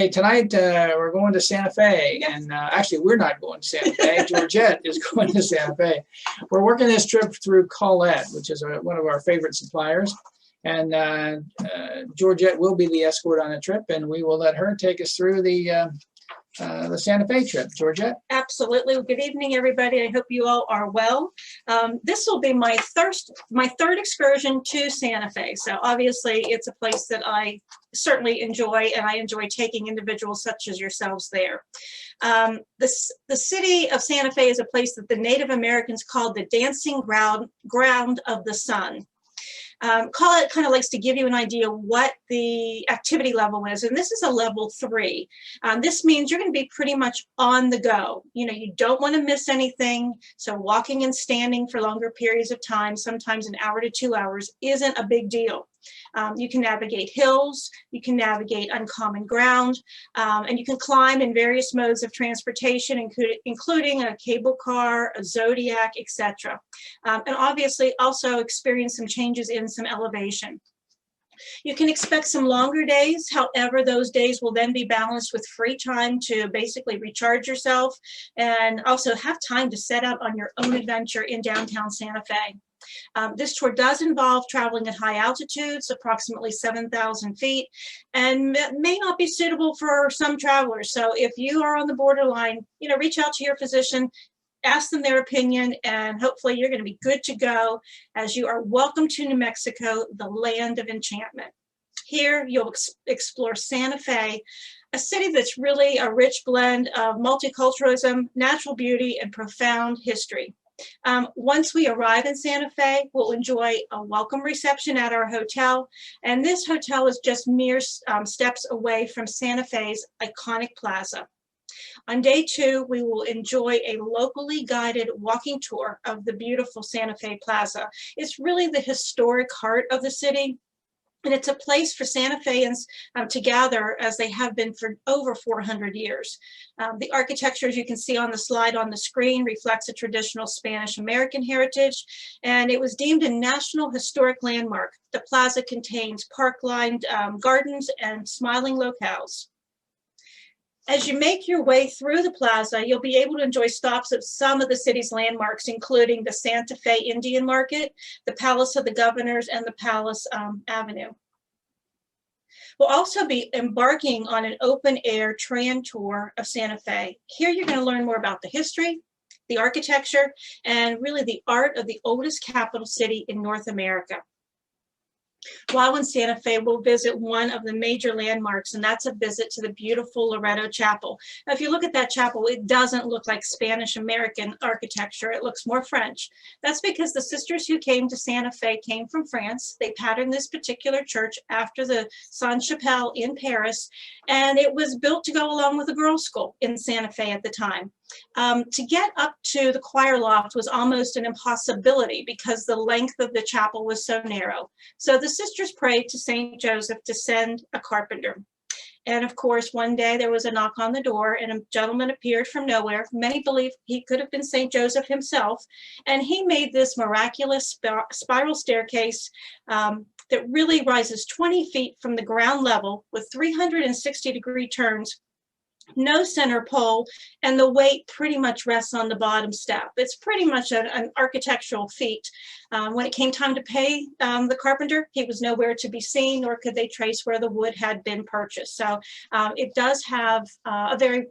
Hey, tonight we're going to Santa Fe, and actually we're not going to Santa Fe. Georgette is going to Santa Fe. We're working this trip through Colette, which is one of our favorite suppliers, and Georgette will be the escort on the trip, and we will let her take us through the Santa Fe trip. Georgette? Absolutely. Well, good evening, everybody. I hope you all are well. This will be my third excursion to Santa Fe. So obviously it's a place that I certainly enjoy, and I enjoy taking individuals such as yourselves there. The city of Santa Fe is a place that the Native Americans called the dancing ground of the sun. Colette kind of likes to give you an idea what the activity level is, and this is a level 3. This means you're going to be pretty much on the go. You know, you don't want to miss anything, so walking and standing for longer periods of time, sometimes an hour to 2 hours, isn't a big deal. You can navigate hills, you can navigate uncommon ground, and you can climb in various modes of transportation, including a cable car, a Zodiac, etc. And obviously also experience some changes in some elevation. You can expect some longer days. However, those days will then be balanced with free time to basically recharge yourself and also have time to set out on your own adventure in downtown Santa Fe. This tour does involve traveling at high altitudes, approximately 7,000 feet, and may not be suitable for some travelers. So if you are on the borderline, reach out to your physician, ask them their opinion, and hopefully you're going to be good to go, as you are welcome to New Mexico, the land of enchantment. Here you'll explore Santa Fe, a city that's really a rich blend of multiculturalism, natural beauty, and profound history. Once we arrive in Santa Fe, we'll enjoy a welcome reception at our hotel, and this hotel is just mere steps away from Santa Fe's iconic plaza. On day 2, we will enjoy a locally guided walking tour of the beautiful Santa Fe Plaza. It's really the historic heart of the city, and it's a place for Santa Feans to gather, as they have been for over 400 years. The architecture, as you can see on the slide on the screen, reflects a traditional Spanish-American heritage, and it was deemed a National Historic Landmark. The plaza contains park-lined gardens and smiling locales. As you make your way through the plaza, you'll be able to enjoy stops at some of the city's landmarks, including the Santa Fe Indian Market, the Palace of the Governors, and the Palace Avenue. We'll also be embarking on an open-air train tour of Santa Fe. Here you're going to learn more about the history, the architecture, and really the art of the oldest capital city in North America. While in Santa Fe, we'll visit one of the major landmarks, and that's a visit to the beautiful Loreto Chapel. Now, if you look at that chapel, it doesn't look like Spanish-American architecture. It looks more French. That's because the sisters who came to Santa Fe came from France. They patterned this particular church after the Sainte-Chapelle in Paris, and it was built to go along with a girls' school in Santa Fe at the time. To get up to the choir loft was almost an impossibility because the length of the chapel was so narrow. So the sisters prayed to St. Joseph to send a carpenter. And of course, one day there was a knock on the door and a gentleman appeared from nowhere. Many believe he could have been St. Joseph himself. And he made this miraculous spiral staircase that really rises 20 feet from the ground level with 360-degree turns, no center pole, and the weight pretty much rests on the bottom step. It's pretty much an architectural feat. When it came time to pay the carpenter, he was nowhere to be seen, nor could they trace where the wood had been purchased. So it does have a very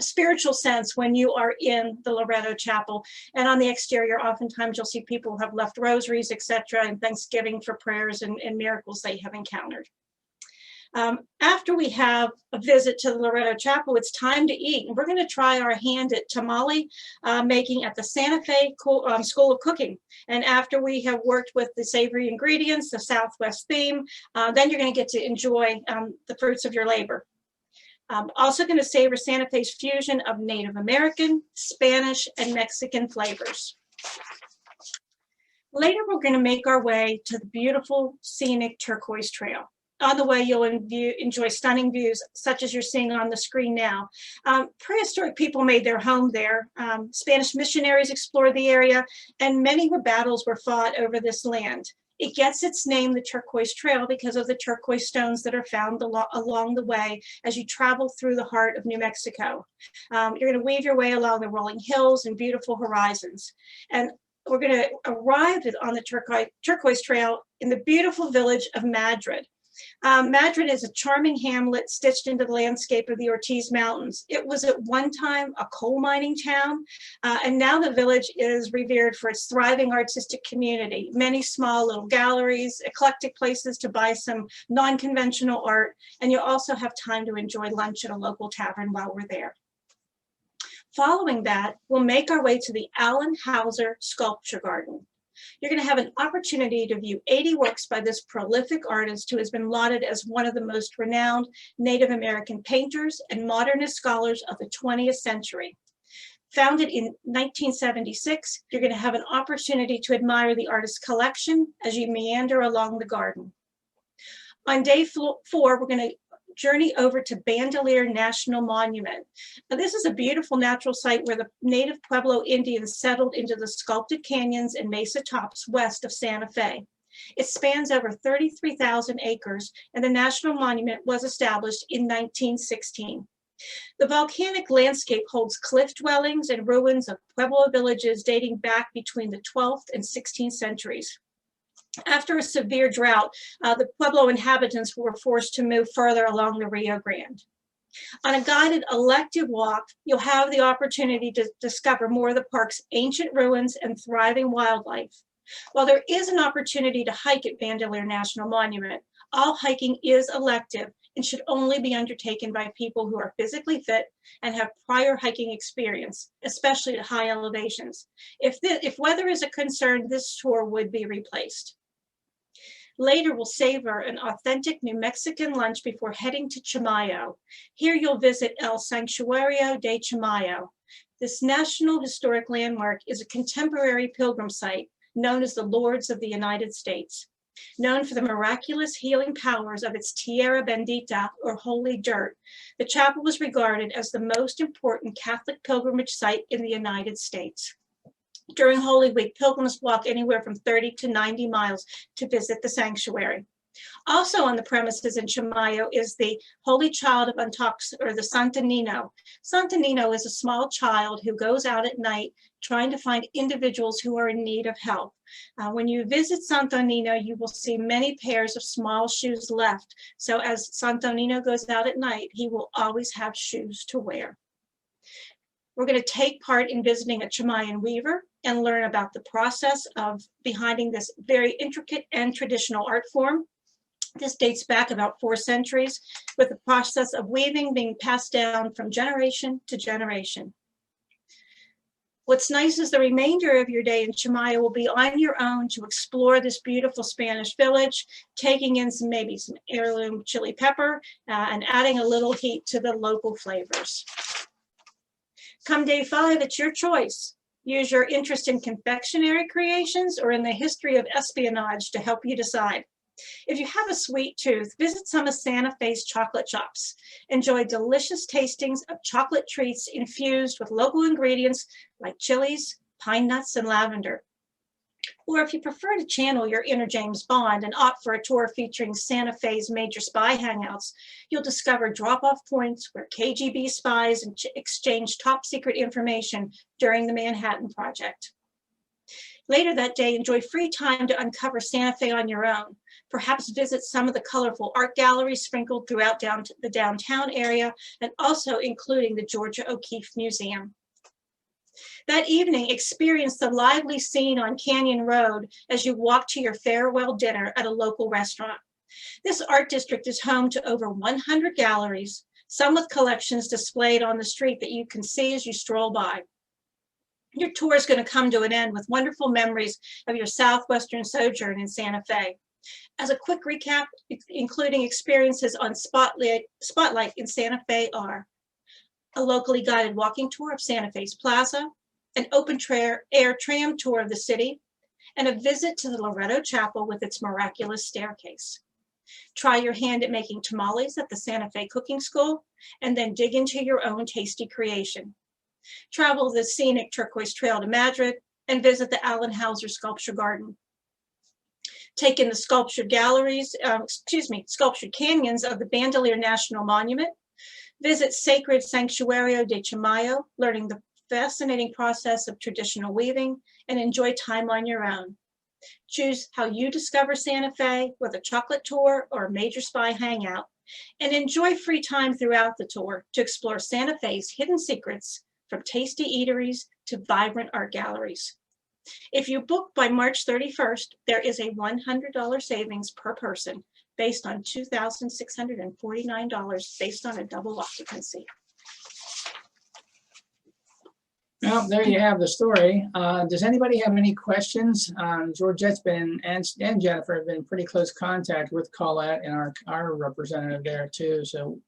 spiritual sense when you are in the Loreto Chapel. And on the exterior, oftentimes you'll see people who have left rosaries, etc., and Thanksgiving for prayers and miracles they have encountered. After we have a visit to the Loreto Chapel, it's time to eat. And we're going to try our hand at tamale making at the Santa Fe School of Cooking. And after we have worked with the savory ingredients, the Southwest theme, then you're going to get to enjoy the fruits of your labor. Also going to savor Santa Fe's fusion of Native American, Spanish, and Mexican flavors. Later, we're going to make our way to the beautiful scenic Turquoise Trail. On the way, you'll enjoy stunning views, such as you're seeing on the screen now. Prehistoric people made their home there. Spanish missionaries explored the area, and many battles were fought over this land. It gets its name, the Turquoise Trail, because of the turquoise stones that are found along the way as you travel through the heart of New Mexico. You're going to weave your way along the rolling hills and beautiful horizons. And we're going to arrive on the Turquoise Trail in the beautiful village of Madrid. Madrid is a charming hamlet stitched into the landscape of the Ortiz Mountains. It was at one time a coal mining town, and now the village is revered for its thriving artistic community. Many small little galleries, eclectic places to buy some non-conventional art, and you'll also have time to enjoy lunch at a local tavern while we're there. Following that, we'll make our way to the Allen Hauser Sculpture Garden. You're going to have an opportunity to view 80 works by this prolific artist who has been lauded as one of the most renowned Native American painters and modernist scholars of the 20th century. Founded in 1976, you're going to have an opportunity to admire the artist's collection as you meander along the garden. On day 4, we're going to journey over to Bandelier National Monument. Now, this is a beautiful natural site where the native Pueblo Indians settled into the sculpted canyons and mesa tops west of Santa Fe. It spans over 33,000 acres, and the National Monument was established in 1916. The volcanic landscape holds cliff dwellings and ruins of Pueblo villages dating back between the 12th and 16th centuries. After a severe drought, the Pueblo inhabitants were forced to move further along the Rio Grande. On a guided elective walk, you'll have the opportunity to discover more of the park's ancient ruins and thriving wildlife. While there is an opportunity to hike at Bandelier National Monument, all hiking is elective and should only be undertaken by people who are physically fit and have prior hiking experience, especially at high elevations. If weather is a concern, this tour would be replaced. Later, we'll savor an authentic New Mexican lunch before heading to Chimayo. Here you'll visit El Santuario de Chimayo. This National Historic Landmark is a contemporary pilgrim site known as the Lords of the United States. Known for the miraculous healing powers of its Tierra Bendita, or holy dirt, the chapel was regarded as the most important Catholic pilgrimage site in the United States. During Holy Week, pilgrims walk anywhere from 30 to 90 miles to visit the sanctuary. Also on the premises in Chimayo is the Holy Child of Untox, or the Santo Nino. Santo Nino is a small child who goes out at night trying to find individuals who are in need of help. When you visit Santo Nino, you will see many pairs of small shoes left. So as Santo Nino goes out at night, he will always have shoes to wear. We're going to take part in visiting a Chimayan weaver and learn about the process of behind this very intricate and traditional art form. This dates back about 4 centuries, with the process of weaving being passed down from generation to generation. What's nice is the remainder of your day in Chimayo will be on your own to explore this beautiful Spanish village, taking in maybe some heirloom chili pepper and adding a little heat to the local flavors. Come day 5, it's your choice. Use your interest in confectionery creations or in the history of espionage to help you decide. If you have a sweet tooth, visit some of Santa Fe's chocolate shops. Enjoy delicious tastings of chocolate treats infused with local ingredients like chilies, pine nuts, and lavender. Or if you prefer to channel your inner James Bond and opt for a tour featuring Santa Fe's major spy hangouts, you'll discover drop-off points where KGB spies exchange top-secret information during the Manhattan Project. Later that day, enjoy free time to uncover Santa Fe on your own. Perhaps visit some of the colorful art galleries sprinkled throughout the downtown area, and also including the Georgia O'Keeffe Museum. That evening, experience the lively scene on Canyon Road as you walk to your farewell dinner at a local restaurant. This art district is home to over 100 galleries, some with collections displayed on the street that you can see as you stroll by. Your tour is going to come to an end with wonderful memories of your southwestern sojourn in Santa Fe. As a quick recap, including experiences on Spotlight in Santa Fe are a locally guided walking tour of Santa Fe's Plaza, an open air tram tour of the city, and a visit to the Loretto Chapel with its miraculous staircase. Try your hand at making tamales at the Santa Fe Cooking School, and then dig into your own tasty creation. Travel the scenic Turquoise Trail to Madrid, and visit the Allen Hauser Sculpture Garden. Take in the sculptured galleries, sculptured canyons of the Bandelier National Monument. Visit Sacred Sanctuario de Chimayo, learning the fascinating process of traditional weaving, and enjoy time on your own. Choose how you discover Santa Fe with a chocolate tour or a major spy hangout, and enjoy free time throughout the tour to explore Santa Fe's hidden secrets, from tasty eateries to vibrant art galleries. If you book by March 31st, there is a $100 savings per person based on $2,649 based on a double occupancy. Well, there you have the story. Does anybody have any questions? Georgette's been, and Jennifer have been in pretty close contact with Colette and our representative there too. So